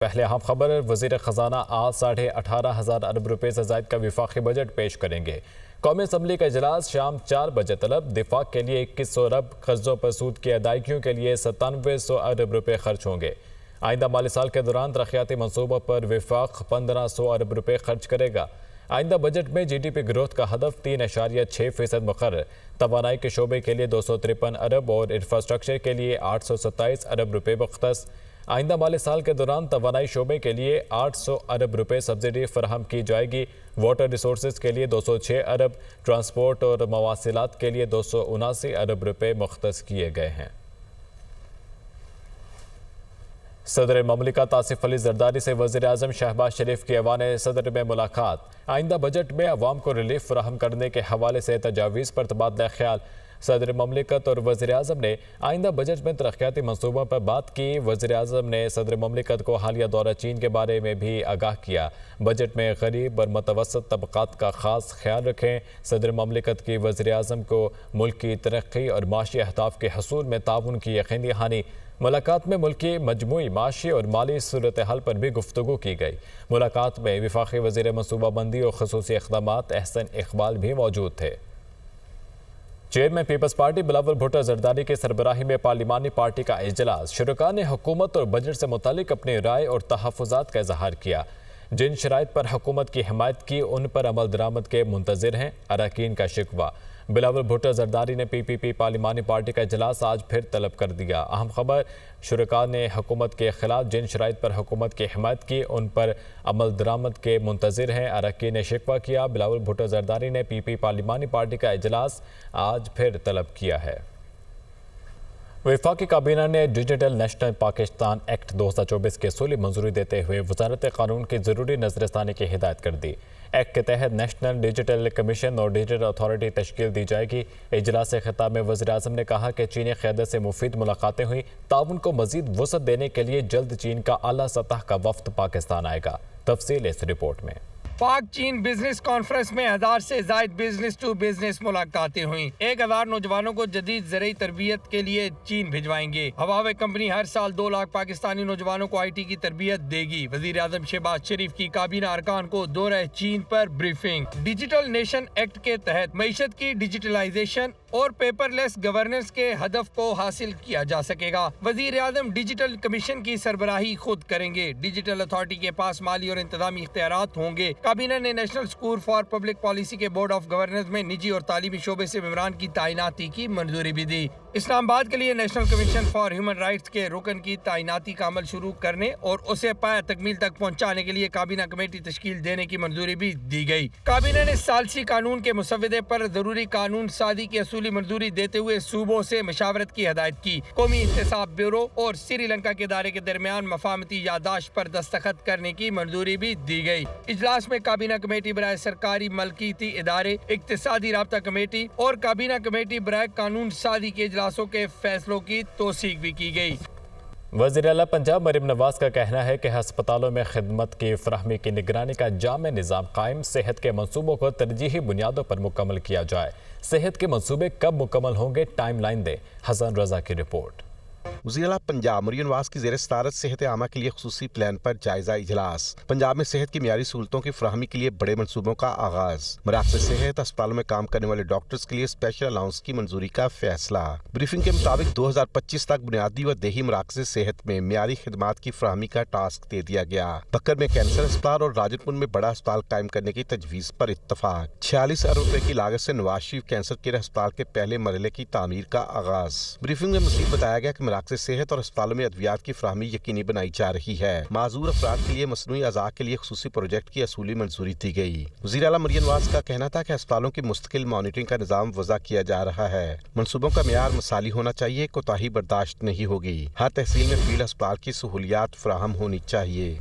پہلے اہم خبر، وزیر خزانہ آج 18,500 ارب روپے سے زائد کا وفاقی بجٹ پیش کریں گے۔ قومی اسمبلی کا اجلاس شام 4 بجے طلب۔ دفاع کے لیے 2100 ارب، قرضوں پر سود کی ادائیگیوں کے لیے 9700 ارب روپے خرچ ہوں گے۔ آئندہ مالی سال کے دوران ترقیاتی منصوبوں پر وفاق 1500 ارب روپے خرچ کرے گا۔ آئندہ بجٹ میں جی ڈی پی گروتھ کا ہدف 3.6% مقرر۔ توانائی کے شعبے کے لیے 253 ارب اور انفراسٹرکچر کے لیے 827 ارب روپے مختص۔ آئندہ مالی سال کے دوران توانائی شعبے کے لیے 800 ارب روپے سبسڈی فراہم کی جائے گی۔ واٹر ریسورسز کے لیے 206 ارب، ٹرانسپورٹ اور مواصلات کے لیے 279 ارب روپے مختص کیے گئے ہیں۔ صدر مملکت آصف علی زرداری سے وزیر اعظم شہباز شریف کی ایوان صدر میں ملاقات۔ آئندہ بجٹ میں عوام کو ریلیف فراہم کرنے کے حوالے سے تجاویز پر تبادلہ خیال۔ صدر مملکت اور وزیر اعظم نے آئندہ بجٹ میں ترقیاتی منصوبوں پر بات کی۔ وزیر اعظم نے صدر مملکت کو حالیہ دورہ چین کے بارے میں بھی آگاہ کیا۔ بجٹ میں غریب اور متوسط طبقات کا خاص خیال رکھیں۔ صدر مملکت کی وزیر اعظم کو ملک کی ترقی اور معاشی اہداف کے حصول میں تعاون کی یقین دہانی۔ ملاقات میں ملک کی مجموعی معاشی اور مالی صورتحال پر بھی گفتگو کی گئی۔ ملاقات میں وفاقی وزیر منصوبہ بندی اور خصوصی اقدامات احسن اقبال بھی موجود تھے۔ چیئرمین پیپلز پارٹی بلاول بھٹو زرداری کی سربراہی میں پارلیمانی پارٹی کا اجلاس۔ شرکاء نے حکومت اور بجٹ سے متعلق اپنی رائے اور تحفظات کا اظہار کیا۔ جن شرائط پر حکومت کی حمایت کی ان پر عمل درآمد کے منتظر ہیں، اراکین کا شکوہ۔ بلاول بھٹو زرداری نے پی پی پی پارلیمانی پارٹی کا اجلاس آج پھر طلب کر دیا۔ اہم خبر، شرکاء نے حکومت کے خلاف جن شرائط پر حکومت کی حمایت کی ان پر عمل درآمد کے منتظر ہیں، اراکین نے شکوہ کیا۔ بلاول بھٹو زرداری نے پی پی پارلیمانی پارٹی کا اجلاس آج پھر طلب کیا ہے۔ وفاقی کابینہ نے ڈیجیٹل نیشنل پاکستان ایکٹ 2024 کی اصولی منظوری دیتے ہوئے وزارت قانون کی ضروری نظر ثانی کی ہدایت کر دی۔ ایکٹ کے تحت نیشنل ڈیجیٹل کمیشن اور ڈیجیٹل اتھارٹی تشکیل دی جائے گی۔ اجلاس سے خطاب میں وزیر اعظم نے کہا کہ چینی قیادت سے مفید ملاقاتیں ہوئیں۔ تعاون کو مزید وسعت دینے کے لیے جلد چین کا اعلیٰ سطح کا وفد پاکستان آئے گا۔ تفصیل اس رپورٹ میں۔ پاک چین بزنس کانفرنس میں 1000 سے زائد بزنس ٹو بزنس ملاقاتیں ہوئیں۔ 1000 نوجوانوں کو جدید زرعی تربیت کے لیے چین بھجوائیں گے۔ ہواوے کمپنی ہر سال 2 لاکھ پاکستانی نوجوانوں کو آئی ٹی کی تربیت دے گی۔ وزیر اعظم شہباز شریف کی کابینہ ارکان کو دورہ چین پر بریفنگ۔ ڈیجیٹل نیشن ایکٹ کے تحت معیشت کی ڈیجیٹلائزیشن اور پیپر لیس گورننس کے ہدف کو حاصل کیا جا سکے گا۔ وزیر اعظم ڈیجیٹل کمیشن کی سربراہی خود کریں گے۔ ڈیجیٹل اتھارٹی کے پاس مالی اور انتظامی اختیارات ہوں گے۔ کابینہ نے national school for public policy کے بورڈ آف گورننس میں نجی اور تعلیمی شعبے سے ممبران کی تعیناتی کی منظوری بھی دی۔ اسلام آباد کے لیے national commission for human rights کے رکن کی تعیناتی کا عمل شروع کرنے اور اسے پایہ تکمیل تک پہنچانے کے لیے کابینہ کمیٹی تشکیل دینے کی منظوری بھی دی گئی۔ کابینہ نے ثالثی قانون کے مسودے پر ضروری قانون سازی کی اصولی منظوری دیتے ہوئے صوبوں سے مشاورت کی ہدایت کی۔ قومی احتساب بیورو اور سری لنکا کے ادارے کے درمیان مفاہمتی یادداشت پر دستخط کرنے کی منظوری بھی دی گئی۔ اجلاس میں کابینہ کمیٹی برائے سرکاری ملکیتی ادارے، اقتصادی رابطہ کمیٹی اور کابینہ کمیٹی برائے قانون سازی کے اجلاسوں کے فیصلوں کی توثیق بھی کی گئی۔ وزیر اعلیٰ پنجاب مریم نواز کا کہنا ہے کہ ہسپتالوں میں خدمت کی فراہمی کی نگرانی کا جامع نظام قائم، صحت کے منصوبوں کو ترجیحی بنیادوں پر مکمل کیا جائے۔ صحت کے منصوبے کب مکمل ہوں گے، ٹائم لائن دیں۔ حسن رضا کی رپورٹ۔ وزیر اعلیٰ پنجاب مریم نواز کی زیر صدارت صحت عامہ کے لیے خصوصی پلان پر جائزہ اجلاس۔ پنجاب میں صحت کی معیاری سہولتوں کی فراہمی کے لیے بڑے منصوبوں کا آغاز۔ مراکز صحت اسپتالوں میں کام کرنے والے ڈاکٹرز کے لیے اسپیشل الاؤنس کی منظوری کا فیصلہ۔ بریفنگ کے مطابق 2025 تک بنیادی و دیہی مراکز صحت میں معیاری خدمات کی فراہمی کا ٹاسک دے دیا گیا۔ بکر میں کینسر اسپتال اور راجن پور میں بڑا اسپتال قائم کرنے کی تجویز پر اتفاق۔ 46 ارب روپے کی لاگت سے نواز شریف کینسر کیئر اسپتال کے پہلے مرحلے کی تعمیر کا آغاز۔ بریفنگ میں مزید بتایا گیا کہ مراکز صحت اور اسپتالوں میں ادویات کی فراہمی یقینی بنائی جا رہی ہے۔ معذور افراد کے لیے مصنوعی اعضاء کے لیے خصوصی پروجیکٹ کی اصولی منظوری دی گئی۔ وزیر اعلیٰ مریم نواز کا کہنا تھا کہ اسپتالوں کی مستقل مانیٹرنگ کا نظام وضع کیا جا رہا ہے۔ منصوبوں کا معیار مثالی ہونا چاہیے، کوتاہی برداشت نہیں ہوگی۔ ہر تحصیل میں فیلڈ ہسپتال کی سہولیات فراہم ہونی چاہیے۔